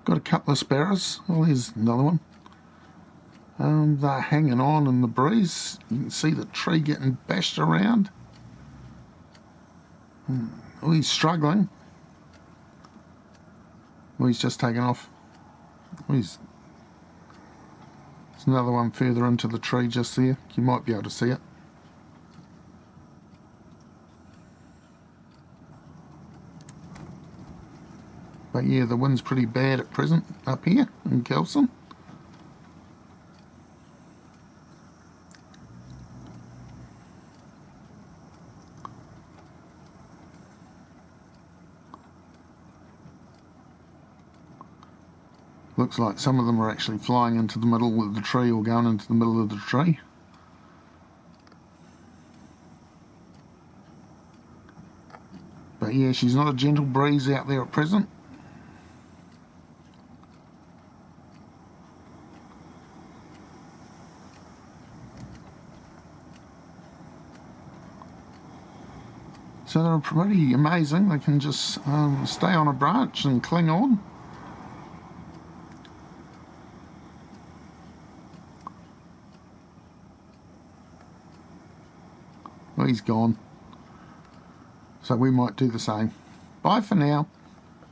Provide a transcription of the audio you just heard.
Got a couple of sparrows. Oh, here's another one. They're hanging on in the breeze. You can see the tree getting bashed around. Oh, he's struggling. Oh, he's just taken off. Oh, there's another one further into the tree just there. You might be able to see it. But yeah, the wind's pretty bad at present up here in Kelson. Looks like some of them are actually flying into the middle of the tree or going into the middle of the tree. But yeah, she's not a gentle breeze out there at present. So they're pretty amazing. They can just stay on a branch and cling on. Well, he's gone. So we might do the same. Bye for now.